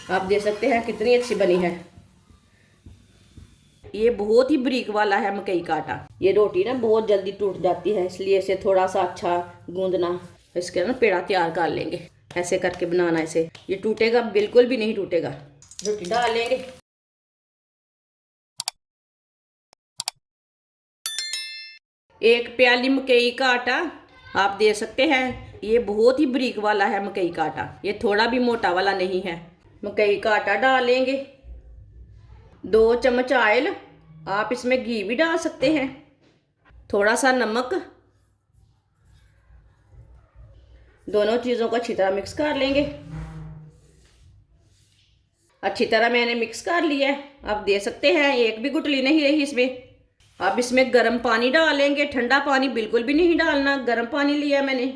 आप देख सकते हैं कितनी अच्छी बनी है। ये बहुत ही बारीक वाला है मकई का आटा। ये रोटी ना बहुत जल्दी टूट जाती है, इसलिए इसे थोड़ा सा अच्छा गूंदना, इसके ना पेड़ा तैयार कर लेंगे। ऐसे करके बनाना इसे, ये टूटेगा बिल्कुल भी नहीं टूटेगा। रोटी डाल लेंगे। एक प्याली मकई का आटा आप दे सकते हैं। ये बहुत ही बारीक वाला है मकई का आटा, ये थोड़ा भी मोटा वाला नहीं है। मकई का आटा डालेंगे। 2 चम्मच ऑयल, आप इसमें घी भी डाल सकते हैं। थोड़ा सा नमक, दोनों चीज़ों को अच्छी तरह मिक्स कर लेंगे। अच्छी तरह मैंने मिक्स कर लिया है। आप दे सकते हैं एक भी गुठली नहीं रही इसमें। अब इसमें गर्म पानी डालेंगे। ठंडा पानी बिल्कुल भी नहीं डालना, गर्म पानी लिया मैंने।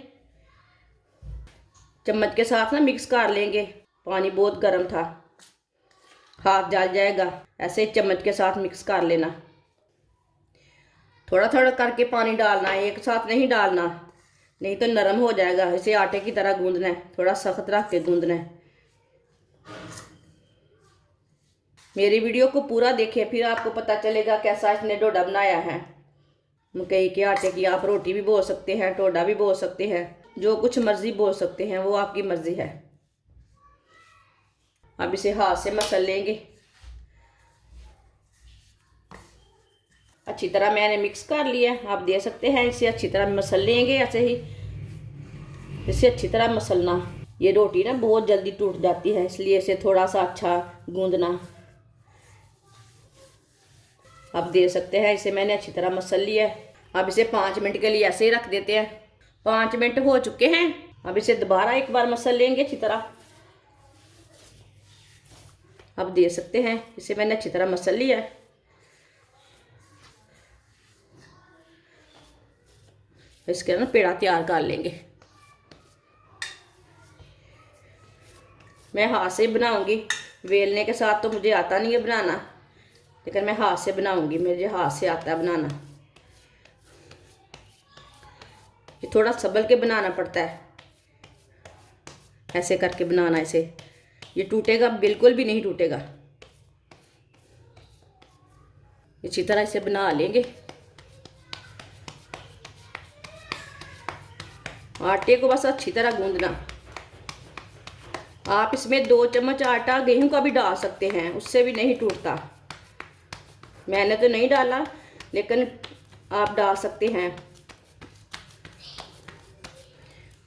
चम्मच के साथ ना मिक्स कर लेंगे। पानी बहुत गर्म था, हाथ जल जाएगा। ऐसे चम्मच के साथ मिक्स कर लेना। थोड़ा थोड़ा करके पानी डालना है, एक साथ नहीं डालना, नहीं तो नरम हो जाएगा। इसे आटे की तरह गूंदना है, थोड़ा सख्त रख के गूंदना है। मेरी वीडियो को पूरा देखिए, फिर आपको पता चलेगा कैसा इसने डोडा बनाया है। मकई के आटे की आप रोटी भी बोल सकते हैं, डोडा भी बोल सकते हैं, जो कुछ मर्जी बोल सकते हैं, वो आपकी मर्जी है। अब इसे हाथ से मसल लेंगे। अच्छी तरह मैंने मिक्स कर लिया, आप दे सकते हैं। इसे अच्छी तरह मसल लेंगे, ऐसे ही इसे अच्छी तरह मसलना। ये रोटी ना बहुत जल्दी टूट जाती है, इसलिए इसे थोड़ा सा अच्छा गूंदना। आप दे सकते हैं, इसे मैंने अच्छी तरह मसल लिया है। अब इसे 5 मिनट के लिए ऐसे ही रख देते हैं। 5 मिनट हो चुके हैं। अब इसे दोबारा एक बार मसल लेंगे अच्छी तरह। अब दे सकते हैं, इसे मैंने अच्छी तरह मसल लिया है। इसके ना पेड़ा तैयार कर लेंगे। मैं हाथ से बनाऊंगी, वेलने के साथ तो मुझे आता नहीं है बनाना, लेकिन मैं हाथ से बनाऊंगी, मुझे हाथ से आता है बनाना। ये थोड़ा संभल के बनाना पड़ता है, ऐसे करके बनाना इसे। ये टूटेगा बिल्कुल भी नहीं टूटेगा। इसी तरह इसे बना लेंगे। आटे को बस अच्छी तरह गूंदना। आप इसमें 2 चम्मच आटा गेहूं का भी डाल सकते हैं, उससे भी नहीं टूटता। मैंने तो नहीं डाला, लेकिन आप डाल सकते हैं।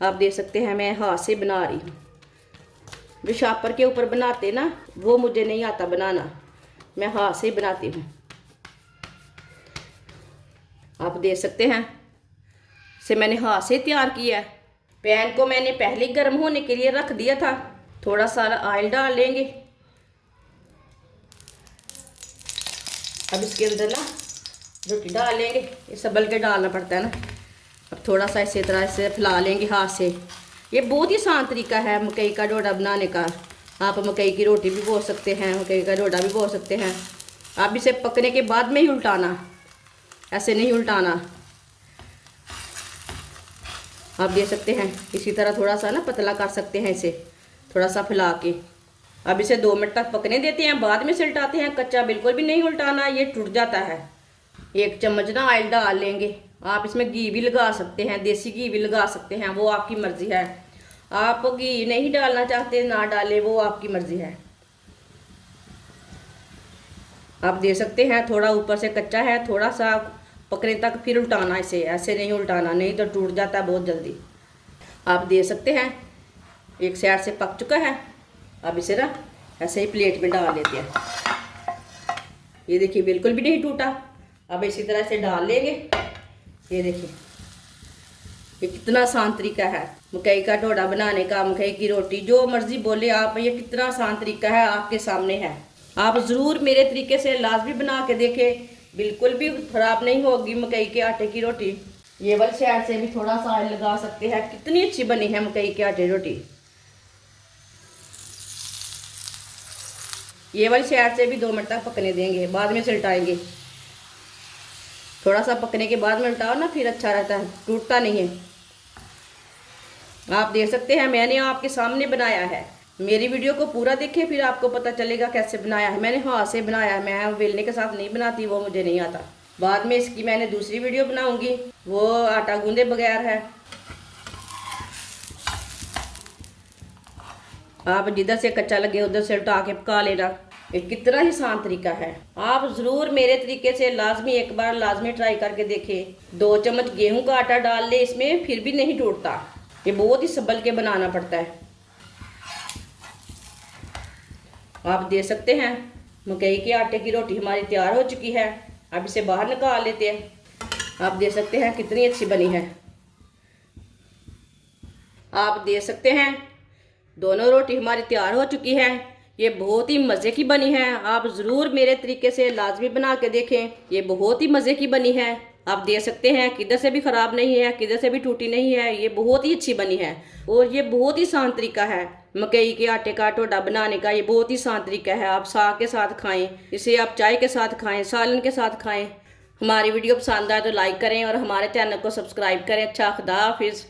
आप देख सकते हैं मैं हाथ से बना रही हूँ। जो शापर के ऊपर बनाते ना, वो मुझे नहीं आता बनाना, मैं हाथ से ही बनाती हूँ। आप देख सकते हैं, इसे मैंने हाथ से तैयार किया है। पैन को मैंने पहले गर्म होने के लिए रख दिया था। थोड़ा सा ऑयल डाल लेंगे। अब इसके अंदर ना रोटी डाल लेंगे। ये संभल के डालना पड़ता है ना। अब थोड़ा सा इसी तरह से फैला लेंगे हाथ से। ये बहुत ही आसान तरीका है मकई का डोडा बनाने का। आप मकई की रोटी भी बोल सकते हैं, मकई का डोडा भी बोल सकते हैं। आप इसे पकने के बाद में ही उल्टाना, ऐसे नहीं उल्टाना। आप देख सकते हैं, इसी तरह थोड़ा सा ना पतला कर सकते हैं इसे, थोड़ा सा फैला के। अब इसे 2 मिनट तक पकने देते हैं, बाद में से उल्टाते हैं। कच्चा बिल्कुल भी नहीं उल्टाना, ये टूट जाता है। 1 चम्मच ना ऑयल डाल लेंगे। आप इसमें घी भी लगा सकते हैं, देसी घी भी लगा सकते हैं, वो आपकी मर्ज़ी है। आप घी नहीं डालना चाहते ना डालें, वो आपकी मर्ज़ी है। आप दे सकते हैं, थोड़ा ऊपर से कच्चा है, थोड़ा सा पकने तक फिर उल्टाना इसे, ऐसे नहीं उल्टाना, नहीं तो टूट जाता है बहुत जल्दी। आप दे सकते हैं, एक साइड से पक चुका है। अब इसे ना ऐसे ही प्लेट में डाल लेते हैं। ये देखिए बिल्कुल भी नहीं टूटा। अब इसी तरह से डाल लेंगे। ये देखिए, ये कितना आसान तरीका है मकई का डोडा बनाने का, मकई की रोटी, जो मर्जी बोले आप, ये कितना आसान तरीका है आपके सामने है। आप ज़रूर मेरे तरीके से लाजमी बना के देखें, बिल्कुल भी ख़राब नहीं होगी मकई के आटे की रोटी। ये वाली साइड से भी थोड़ा सा ऑयल लगा सकते हैं। कितनी अच्छी बनी है मकई के आटे रोटी। ये वाली साइड से भी 2 मिनट तक पकने देंगे, बाद में से उल्टाएंगे। थोड़ा सा पकने के बाद में उल्टाओ ना, फिर अच्छा रहता है, टूटता नहीं है। आप देख सकते हैं मैंने आपके सामने बनाया है। मेरी वीडियो को पूरा देखें, फिर आपको पता चलेगा कैसे बनाया है। मैंने हाथ से बनाया है, मैं बेलने के साथ नहीं बनाती, वो मुझे नहीं आता। बाद में इसकी मैंने दूसरी वीडियो बनाऊंगी, वो आटा गूंदे बगैर है। आप जिधर से कच्चा लगे उधर से उल्टा के पका लेना। ये कितना ही आसान तरीका है। आप ज़रूर मेरे तरीके से लाजमी एक बार लाजमी ट्राई करके देखें। 2 चम्मच गेहूं का आटा डाल ले इसमें, फिर भी नहीं टूटता। ये बहुत ही संभल के बनाना पड़ता है। आप दे सकते हैं मकई के आटे की रोटी हमारी तैयार हो चुकी है। अब इसे बाहर निकाल लेते हैं। आप दे सकते हैं कितनी अच्छी बनी है। आप दे सकते हैं दोनों रोटी हमारी तैयार हो चुकी है। ये बहुत ही मज़े की बनी है। आप ज़रूर मेरे तरीके से लाजमी बना के देखें, ये बहुत ही मज़े की बनी है। आप दे सकते हैं किधर से भी ख़राब नहीं है, किधर से भी टूटी नहीं है। ये बहुत ही अच्छी बनी है और ये बहुत ही आसान तरीका है मकई के आटे का टोडा बनाने का। ये बहुत ही आसान तरीका है। आप साग के साथ खाएं, इसे आप चाय के साथ खाएं, सालन के साथ खाएं। हमारी वीडियो पसंद आए तो लाइक करें और हमारे चैनल को सब्सक्राइब करें। अच्छा, खुदा हाफिज़।